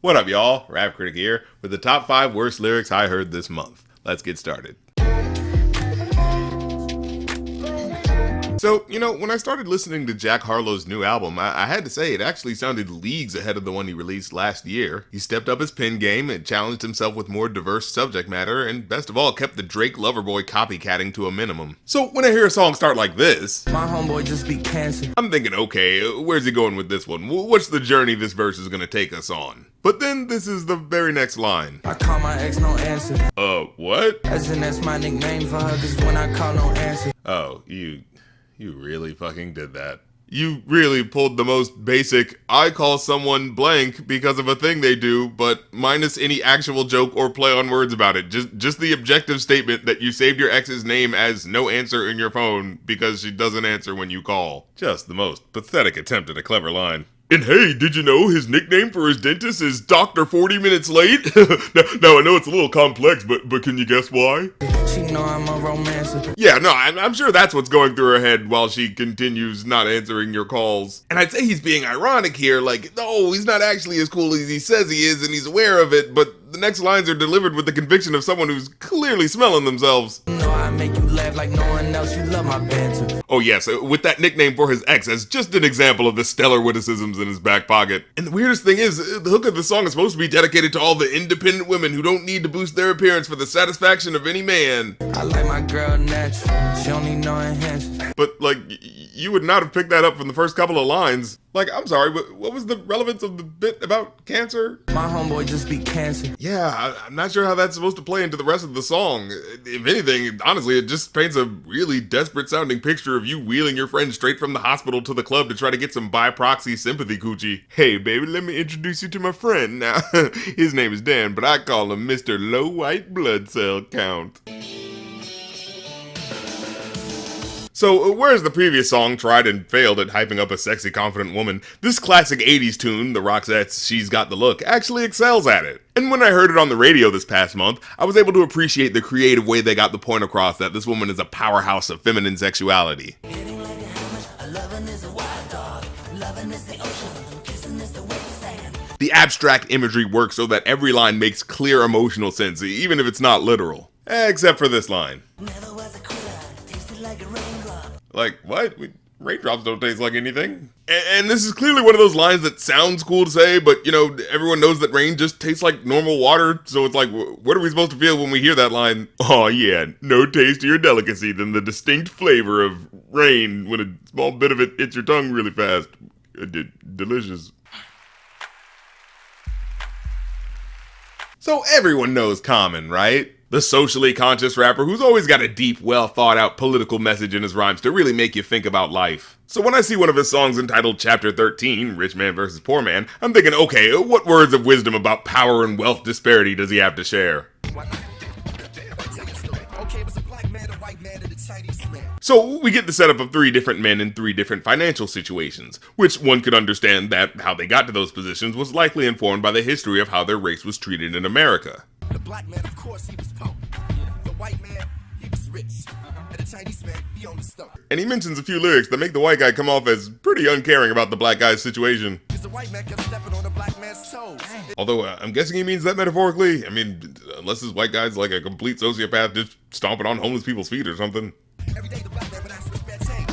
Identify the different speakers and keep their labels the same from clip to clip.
Speaker 1: What up, y'all? Rap Critic here with the top 5 worst lyrics I heard this month. Let's get started. So, when I started listening to Jack Harlow's new album, I had to say it actually sounded leagues ahead of the one he released last year. He stepped up his pen game and challenged himself with more diverse subject matter, and best of all, kept the Drake Loverboy copycatting to a minimum. So when I hear a song start like this,
Speaker 2: my homeboy just be cancer,
Speaker 1: I'm thinking, okay, where's he going with this one? What's the journey this verse is gonna take us on? But then this is the very next line.
Speaker 2: I call my ex, no answer.
Speaker 1: What?
Speaker 2: As in that's my nickname for her, cause when I call, no answer.
Speaker 1: Oh, You really fucking did that. You really pulled the most basic, I call someone blank because of a thing they do, but minus any actual joke or play on words about it. Just the objective statement that you saved your ex's name as no answer in your phone because she doesn't answer when you call. Just the most pathetic attempt at a clever line. And hey, did you know his nickname for his dentist is Dr. 40 Minutes Late? now I know it's a little complex, but can you guess why?
Speaker 2: She know I'm a romancer.
Speaker 1: Yeah, no, I'm sure that's what's going through her head while she continues not answering your calls. And I'd say he's being ironic here, like, no, he's not actually as cool as he says he is and he's aware of it, but the next lines are delivered with the conviction of someone who's clearly smelling themselves.
Speaker 2: You know I make you laugh like no one else, you love my banter.
Speaker 1: Oh yes, with that nickname for his ex as just an example of the stellar witticisms in his back pocket. And the weirdest thing is, the hook of the song is supposed to be dedicated to all the independent women who don't need to boost their appearance for the satisfaction of any man.
Speaker 2: I like my girl natural, she don't need no enhancement.
Speaker 1: But, you would not have picked that up from the first couple of lines. I'm sorry, but what was the relevance of the bit about cancer?
Speaker 2: My homeboy just be cancer.
Speaker 1: Yeah, I'm not sure how that's supposed to play into the rest of the song. If anything, honestly, it just paints a really desperate sounding picture of you wheeling your friend straight from the hospital to the club to try to get some by proxy sympathy coochie. Hey baby, let me introduce you to my friend. Now, his name is Dan, but I call him Mr. Low White Blood Cell Count. So, whereas the previous song tried and failed at hyping up a sexy, confident woman, this classic 80s tune, the Roxette's She's Got the Look, actually excels at it. And when I heard it on the radio this past month, I was able to appreciate the creative way they got the point across that this woman is a powerhouse of feminine sexuality. The abstract imagery works so that every line makes clear emotional sense, even if it's not literal. Except for this line. Like, what? Raindrops don't taste like anything. And this is clearly one of those lines that sounds cool to say, but, everyone knows that rain just tastes like normal water, so it's like, what are we supposed to feel when we hear that line? Oh yeah, no tastier delicacy than the distinct flavor of rain when a small bit of it hits your tongue really fast. Delicious. So everyone knows Common, right? The socially conscious rapper who's always got a deep, well-thought-out political message in his rhymes to really make you think about life. So when I see one of his songs entitled Chapter 13, Rich Man vs. Poor Man, I'm thinking, okay, what words of wisdom about power and wealth disparity does he have to share? So we get the setup of 3 different men in 3 different financial situations, which one could understand that how they got to those positions was likely informed by the history of how their race was treated in America.
Speaker 3: The black man, of course, he was poor. The white man, he was rich. And the Chinese man, he owned the store.
Speaker 1: And he mentions a few lyrics that make the white guy come off as pretty uncaring about the black guy's situation.
Speaker 3: Because the white man kept stepping on the black man's toes.
Speaker 1: Although, I'm guessing he means that metaphorically. I mean, unless this white guy's like a complete sociopath just stomping on homeless people's feet or something.
Speaker 3: Every day the black man would ask for spare change.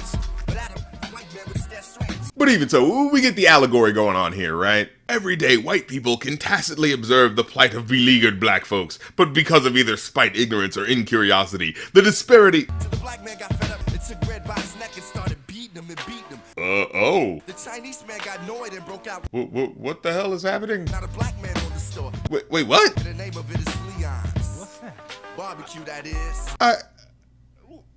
Speaker 3: But Adam, the white man would stare strange.
Speaker 1: But even so, we get the allegory going on here, right? Every day, white people can tacitly observe the plight of beleaguered black folks, but because of either spite, ignorance, or incuriosity, the disparity—
Speaker 3: So the black man got fed up and took bread by his neck and started beating him and beating him.
Speaker 1: Oh.
Speaker 3: The Chinese man got annoyed and broke out.
Speaker 1: What the hell is happening?
Speaker 3: Now the black man on the store.
Speaker 1: Wait, what?
Speaker 3: And the name of it is Leon's. What's that? Barbecue, that is.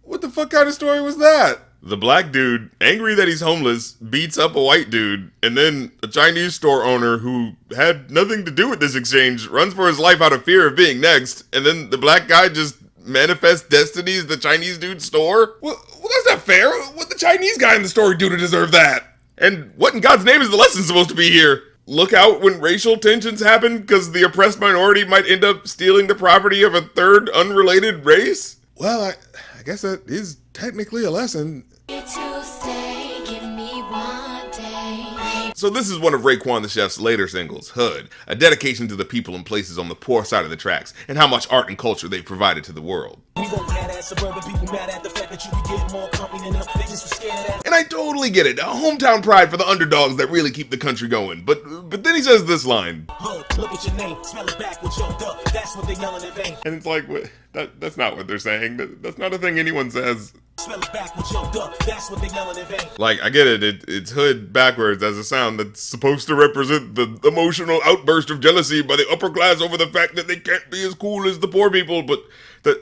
Speaker 1: What the fuck kind of story was that? The black dude, angry that he's homeless, beats up a white dude, and then a Chinese store owner who had nothing to do with this exchange runs for his life out of fear of being next, and then the black guy just manifests destiny as the Chinese dude's store? Well, that's not fair. What the Chinese guy in the story do to deserve that? And what in God's name is the lesson supposed to be here? Look out when racial tensions happen because the oppressed minority might end up stealing the property of a third unrelated race? Well, I guess that is technically a lesson. So this is one of Raekwon the Chef's later singles, Hood, a dedication to the people and places on the poor side of the tracks, and how much art and culture they've provided to the world.
Speaker 3: We won't mad at suburban people, mad at the fact that you be getting more company than them. They just was scared at.
Speaker 1: And I totally get it, a hometown pride for the underdogs that really keep the country going. But then he says this line.
Speaker 3: Hood, look at your name, smell it back with your duck. That's what they yelling in vain.
Speaker 1: And it's like, that's not what they're saying. That's not a thing anyone says.
Speaker 3: Smell it back with your duck. That's what they yelling in vain.
Speaker 1: Like, I get it. It's hood backwards as a sound that's supposed to represent the emotional outburst of jealousy by the upper class over the fact that they can't be as cool as the poor people, but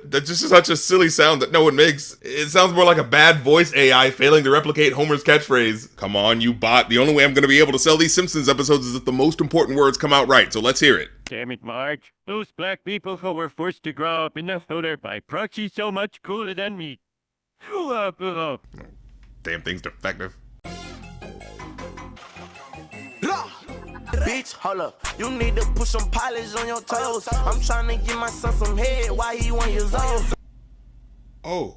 Speaker 1: that's just such a silly sound that no one makes. It sounds more like a bad voice AI failing to replicate Homer's catchphrase. Come on, you bot. The only way I'm going to be able to sell these Simpsons episodes is if the most important words come out right, so let's hear it.
Speaker 4: Damn it, Marge. Those black people who were forced to grow up in the hood are by proxy so much cooler than me.
Speaker 1: Damn thing's defective.
Speaker 5: Bitch, hold up. You need to put some polish on your toes. I'm trying to give my son some head while he 1 years old.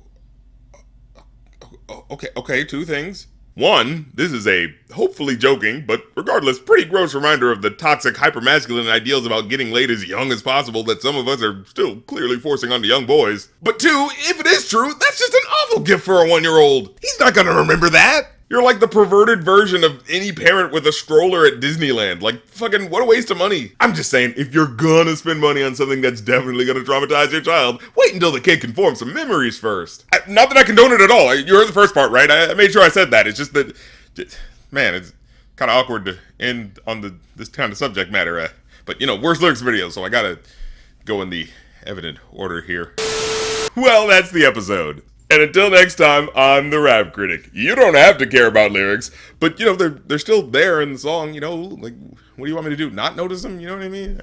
Speaker 1: Okay, two things. One, this is a hopefully joking, but regardless, pretty gross reminder of the toxic hypermasculine ideals about getting laid as young as possible that some of us are still clearly forcing onto young boys. But two, if it is true, that's just an awful gift for a 1-year-old. He's not gonna remember that. You're like the perverted version of any parent with a stroller at Disneyland. Like, fucking, what a waste of money. I'm just saying, if you're gonna spend money on something that's definitely gonna traumatize your child, wait until the kid can form some memories first. Not that I condone it at all. You heard the first part, right? I made sure I said that. It's just that, man, it's kind of awkward to end on this kind of subject matter. But, worst lyrics video, so I gotta go in the evident order here. Well, that's the episode. And until next time, I'm the Rap Critic. You don't have to care about lyrics, but, they're still there in the song, like, what do you want me to do? Not notice them? You know what I mean?